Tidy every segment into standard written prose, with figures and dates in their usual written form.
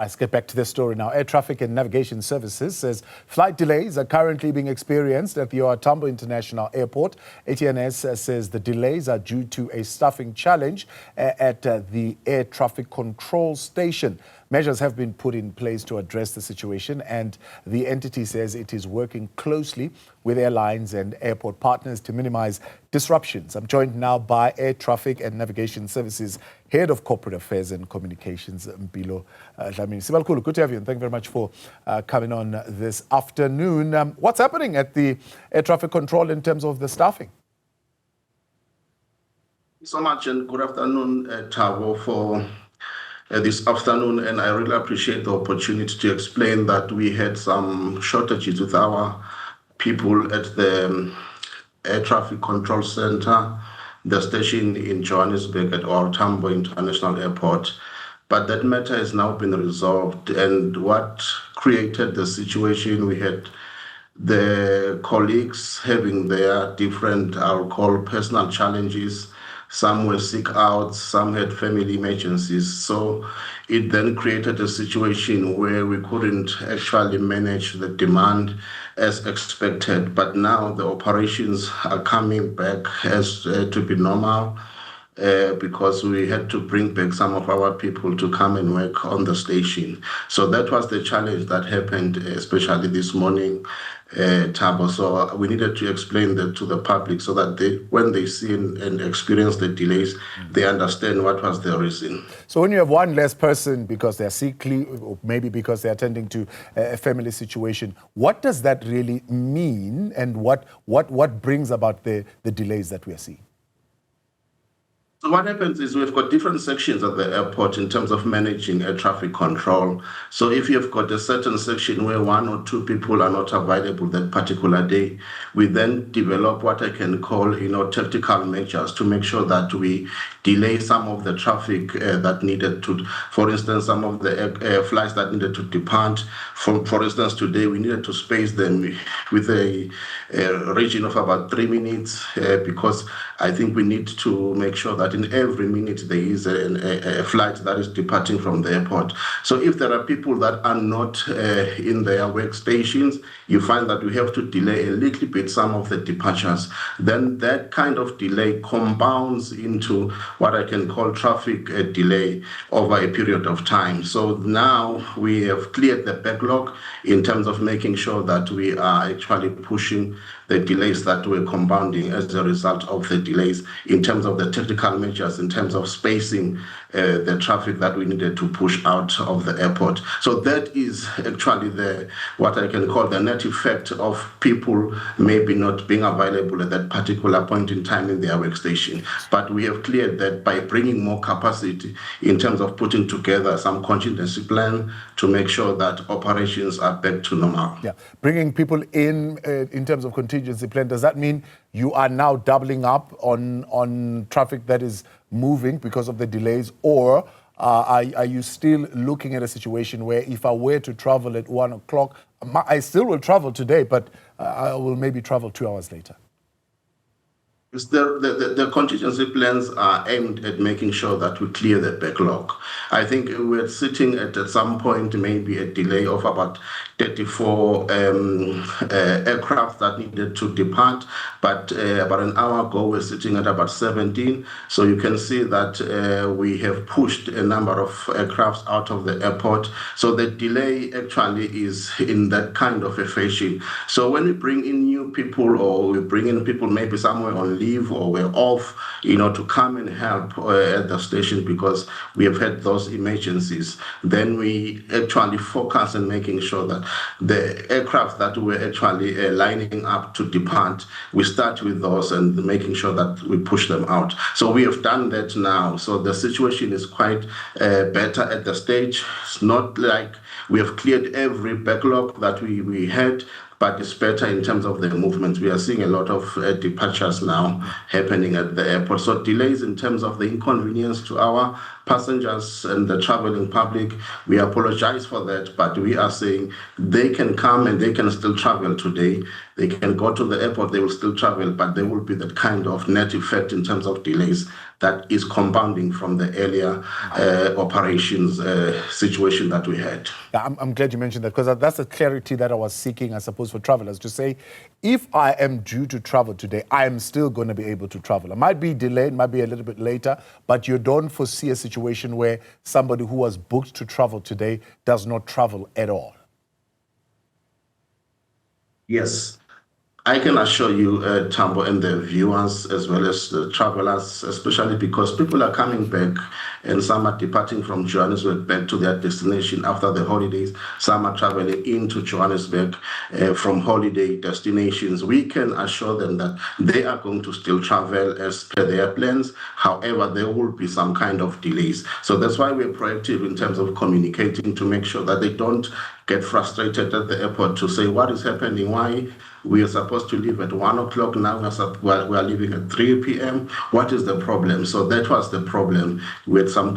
Let's get back to this story now. Air Traffic and Navigation Services says flight delays are currently being experienced at the OR Tambo International Airport. ATNS says the delays are due to a staffing challenge at the air traffic control station. Measures have been put in place to address the situation, and the entity says it is working closely with airlines and airport partners to minimize disruptions. I'm joined now by Air Traffic and Navigation Services Head of Corporate Affairs and Communications, Mphilo, Dlamini. Good to have you, and thank you very much for coming on this afternoon. What's happening at the air traffic control in terms of the staffing? So much, and good afternoon, Thabo, for this afternoon, and I really appreciate the opportunity to explain that we had some shortages with our people at the Air Traffic Control Center, the station in Johannesburg at OR Tambo International Airport. But that matter has now been resolved, and what created the situation, we had the colleagues having their different, I'll call, personal challenges. Some were sick out, some had family emergencies. So it then created a situation where we couldn't actually manage the demand as expected. But now the operations are coming back as to be normal because we had to bring back some of our people to come and work on the station. So that was the challenge that happened, especially this morning. Thabo. So we needed to explain that to the public so that when they see and experience the delays, they understand what was the reason. So when you have one less person because they're sick leave, or maybe because they're attending to a family situation, what does that really mean, and what brings about the delays that we are seeing? So what happens is we've got different sections at the airport in terms of managing air traffic control. So if you've got a certain section where one or two people are not available that particular day, we then develop what I can call, tactical measures to make sure that we delay some of the traffic that needed to, for instance, some of the flights that needed to depart. For instance, today we needed to space them with a region of about 3 minutes because I think we need to make sure that in every minute there is a flight that is departing from the airport. So if there are people that are not in their workstations, you find that we have to delay a little bit some of the departures. Then that kind of delay compounds into what I can call traffic delay over a period of time. So now we have cleared the backlog in terms of making sure that we are actually pushing the delays that were compounding as a result of the delays in terms of the technical measures, in terms of spacing the traffic that we needed to push out of the airport. So that is actually what I can call the net effect of people maybe not being available at that particular point in time in their workstation. But we have cleared that by bringing more capacity in terms of putting together some contingency plan to make sure that operations are back to normal. Yeah, bringing people in terms of contingency plan, does that mean you are now doubling up on traffic that is moving because of the delays, or are you still looking at a situation where if I were to travel at 1 o'clock, I still will travel today, but I will maybe travel 2 hours later? The contingency plans are aimed at making sure that we clear the backlog. I think we're sitting at some point maybe a delay of about 34 aircraft that needed to depart, but about an hour ago we're sitting at about 17. So you can see that we have pushed a number of aircraft out of the airport. So the delay actually is in that kind of a fashion. So when we bring in new people, or we bring in people maybe somewhere on leave or we're off, to come and help at the station because we have had those emergencies, then we actually focus on making sure that the aircraft that we're actually lining up to depart, we start with those and making sure that we push them out. So we have done that now. So the situation is quite better at the stage. It's not like we have cleared every backlog that we had, but it's better in terms of the movements. We are seeing a lot of departures now happening at the airport. So delays in terms of the inconvenience to our passengers and the traveling public, we apologize for that, but we are saying they can come and they can still travel today. They can go to the airport, they will still travel, but there will be that kind of net effect in terms of delays that is compounding from the earlier operations situation that we had. Yeah, I'm glad you mentioned that, because that's the clarity that I was seeking, I suppose, for travelers to say, if I am due to travel today, I am still going to be able to travel. It might be delayed, might be a little bit later, but you don't foresee a situation where somebody who was booked to travel today does not travel at all. Yes. I can assure you, Tambo, and the viewers, as well as the travelers, especially because people are coming back and some are departing from Johannesburg back to their destination after the holidays. Some are traveling into Johannesburg from holiday destinations. We can assure them that they are going to still travel as per their plans. However, there will be some kind of delays. So that's why we're proactive in terms of communicating to make sure that they don't get frustrated at the airport to say, what is happening? Why we are supposed to leave at 1 o'clock, now we are leaving at 3 p.m. What is the problem? So that was the problem. We had some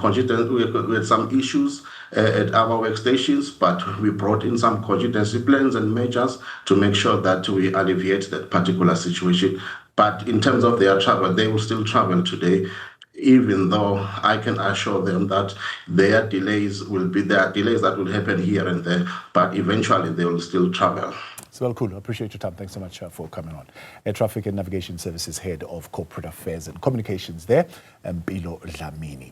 issues at our workstations, but we brought in some contingency plans and measures to make sure that we alleviate that particular situation. But in terms of their travel, they will still travel today, even though I can assure them that there are delays that will happen here and there, but eventually they will still travel. It's well cool. I appreciate your time. Thanks so much for coming on. Air Traffic and Navigation Services Head of Corporate Affairs and Communications there, Mphilo Dlamini.